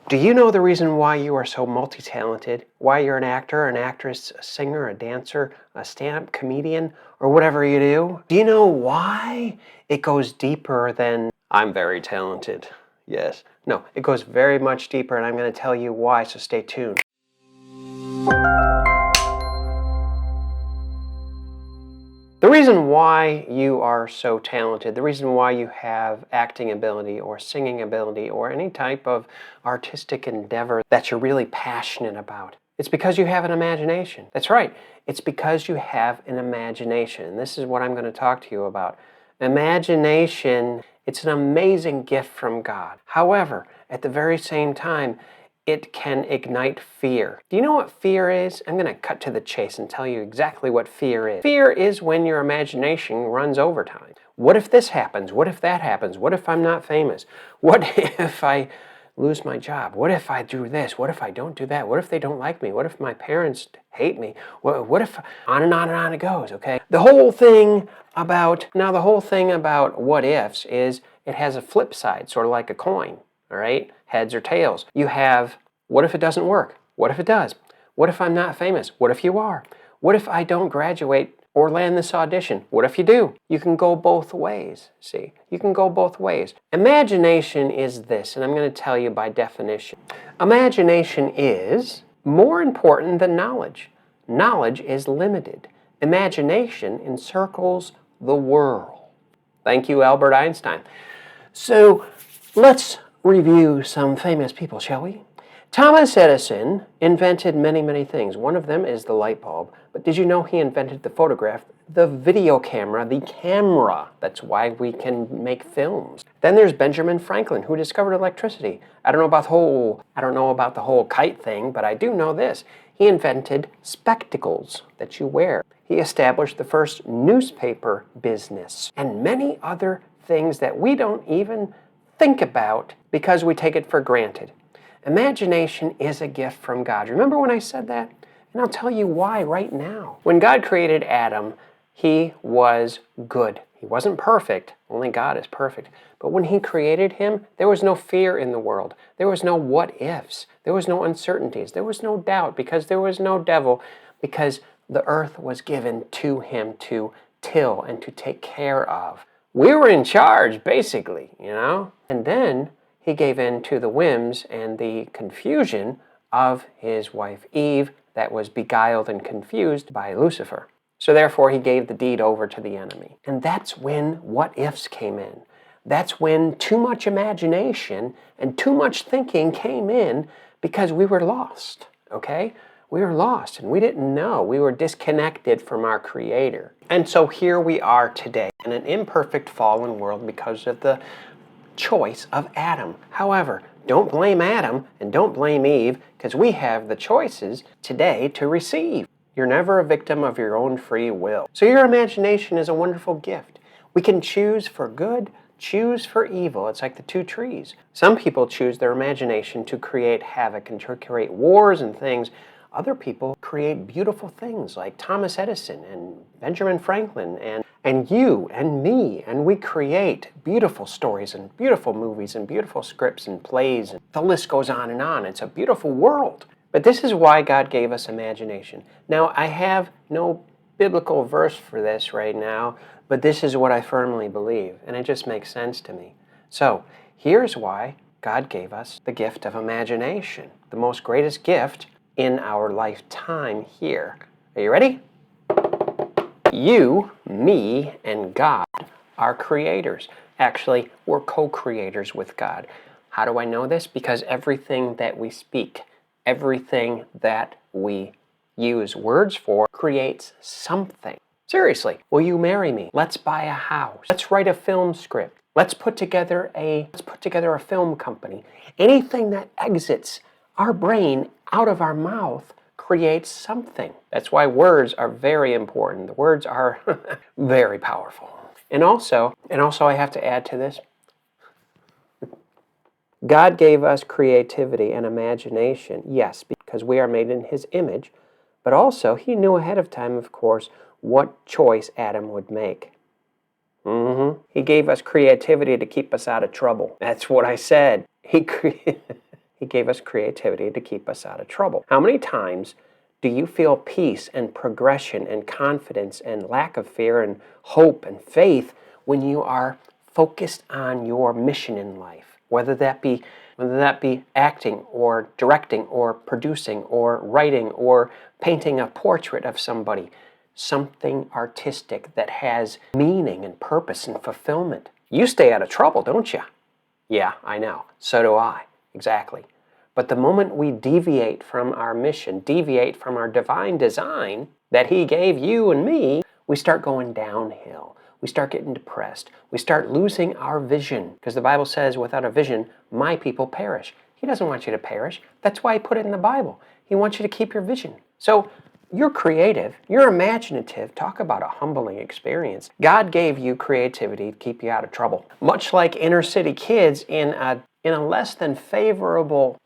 Do you know the reason why you are so multi-talented? Why you're an actor, an actress, a singer, a dancer, a stand-up comedian, or whatever you do? Do you know why it goes deeper than I'm very talented? Yes. No, it goes very much deeper, and I'm going to tell you why, so stay tuned. The reason why you are so talented, the reason why you have acting ability or singing ability or any type of artistic endeavor that you're really passionate about, it's because you have an imagination. That's right. It's because you have an imagination. And this is what I'm going to talk to you about. Imagination, it's an amazing gift from God. However, at the very same time, it can ignite fear. Do you know what fear is? I'm going to cut to the chase and tell you exactly what fear is. Fear is when your imagination runs overtime. What if this happens? What if that happens? What if I'm not famous? What if I lose my job? What if I do this? What if I don't do that? What if they don't like me? What if my parents hate me? What if, on and on and on it goes, okay? The whole thing about what ifs is it has a flip side, sort of like a coin. All right, heads or tails. You have, what if it doesn't work? What if it does? What if I'm not famous? What if you are? What if I don't graduate or land this audition? What if you do? You can go both ways, see? You can go both ways. Imagination is this, and I'm going to tell you by definition. Imagination is more important than knowledge. Knowledge is limited. Imagination encircles the world. Thank you, Albert Einstein. So let's review some famous people, shall we? Thomas Edison invented many, many things. One of them is the light bulb. But did you know he invented the photograph, the video camera, the camera? That's why we can make films. Then there's Benjamin Franklin, who discovered electricity. I don't know about the whole kite thing, but I do know this. He invented spectacles that you wear. He established the first newspaper business and many other things that we don't even think about because we take it for granted. Imagination is a gift from God. Remember when I said that? And I'll tell you why right now. When God created Adam, he was good. He wasn't perfect. Only God is perfect. But when he created him, there was no fear in the world. There was no what ifs. There was no uncertainties. There was no doubt because there was no devil, because the earth was given to him to till and to take care of. We were in charge, basically, you know? And then he gave in to the whims and the confusion of his wife Eve that was beguiled and confused by Lucifer. So therefore he gave the deed over to the enemy. And that's when what ifs came in. That's when too much imagination and too much thinking came in because we were lost, okay? We were lost and we didn't know. We were disconnected from our Creator. And so here we are today in an imperfect fallen world because of the choice of Adam. However, don't blame Adam and don't blame Eve because we have the choices today to receive. You're never a victim of your own free will. So your imagination is a wonderful gift. We can choose for good, choose for evil. It's like the two trees. Some people choose their imagination to create havoc and to create wars and things. Other people create beautiful things like Thomas Edison and Benjamin Franklin and you and me. And we create beautiful stories and beautiful movies and beautiful scripts and plays. And the list goes on and on. It's a beautiful world. But this is why God gave us imagination. Now, I have no biblical verse for this right now, but this is what I firmly believe. And it just makes sense to me. So here's why God gave us the gift of imagination, the most greatest gift in our lifetime here. Are you ready? You, me, and God are creators. Actually, we're co-creators with God. How do I know this? Because everything that we speak, everything that we use words for creates something. Seriously, will you marry me? Let's buy a house. Let's write a film script. Let's put together a film company. Anything that exits our brain out of our mouth creates something. That's why words are very important. The words are very powerful. And also I have to add to this. God gave us creativity and imagination, yes, because we are made in His image, but also He knew ahead of time, of course, what choice Adam would make. He gave us creativity to keep us out of trouble. That's what I said. He gave us creativity to keep us out of trouble. How many times do you feel peace and progression and confidence and lack of fear and hope and faith when you are focused on your mission in life? Whether that be acting or directing or producing or writing or painting a portrait of somebody, something artistic that has meaning and purpose and fulfillment. You stay out of trouble, don't you? Yeah, I know. So do I. Exactly. But the moment we deviate from our mission, deviate from our divine design that He gave you and me, we start going downhill. We start getting depressed. We start losing our vision. Because the Bible says, without a vision, my people perish. He doesn't want you to perish. That's why He put it in the Bible. He wants you to keep your vision. So you're creative. You're imaginative. Talk about a humbling experience. God gave you creativity to keep you out of trouble. Much like inner city kids in a less than favorable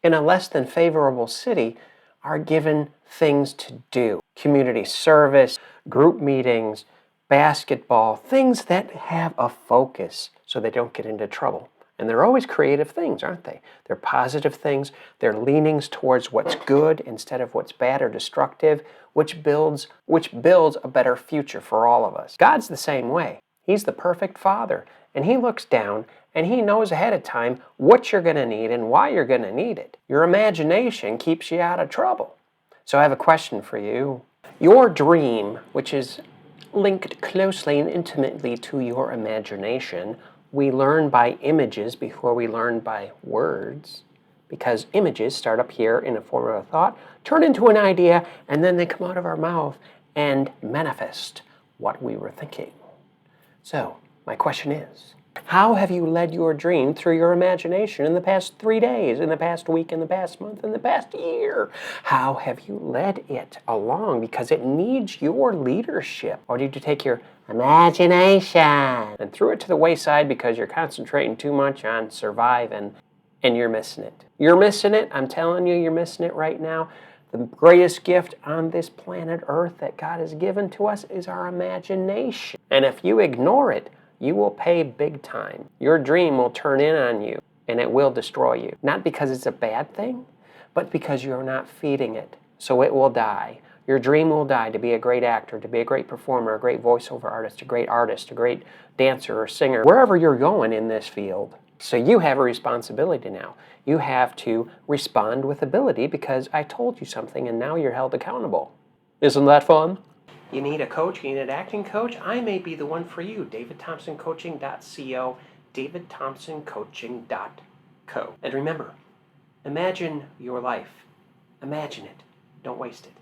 city are given things to do. Community service, group meetings, basketball, things that have a focus so they don't get into trouble. And they're always creative things, aren't they? They're positive things. They're leanings towards what's good instead of what's bad or destructive, which builds a better future for all of us. God's the same way. He's the perfect Father, and He looks down and He knows ahead of time what you're going to need and why you're going to need it. Your imagination keeps you out of trouble. So I have a question for you. Your dream, which is linked closely and intimately to your imagination, we learn by images before we learn by words, because images start up here in the form of a thought, turn into an idea, and then they come out of our mouth and manifest what we were thinking. So, my question is, how have you led your dream through your imagination in the past 3 days, in the past week, in the past month, in the past year? How have you led it along? Because it needs your leadership. Or did you take your imagination and threw it to the wayside because you're concentrating too much on survive and you're missing it? You're missing it. I'm telling you, you're missing it right now. The greatest gift on this planet Earth that God has given to us is our imagination. And if you ignore it, you will pay big time. Your dream will turn in on you and it will destroy you. Not because it's a bad thing, but because you're not feeding it. So it will die. Your dream will die to be a great actor, to be a great performer, a great voiceover artist, a great dancer or singer, wherever you're going in this field. So you have a responsibility now. You have to respond with ability because I told you something and now you're held accountable. Isn't that fun? You need a coach, you need an acting coach? I may be the one for you. davidthompsoncoaching.co, davidthompsoncoaching.co. And remember, imagine your life. Imagine it. Don't waste it.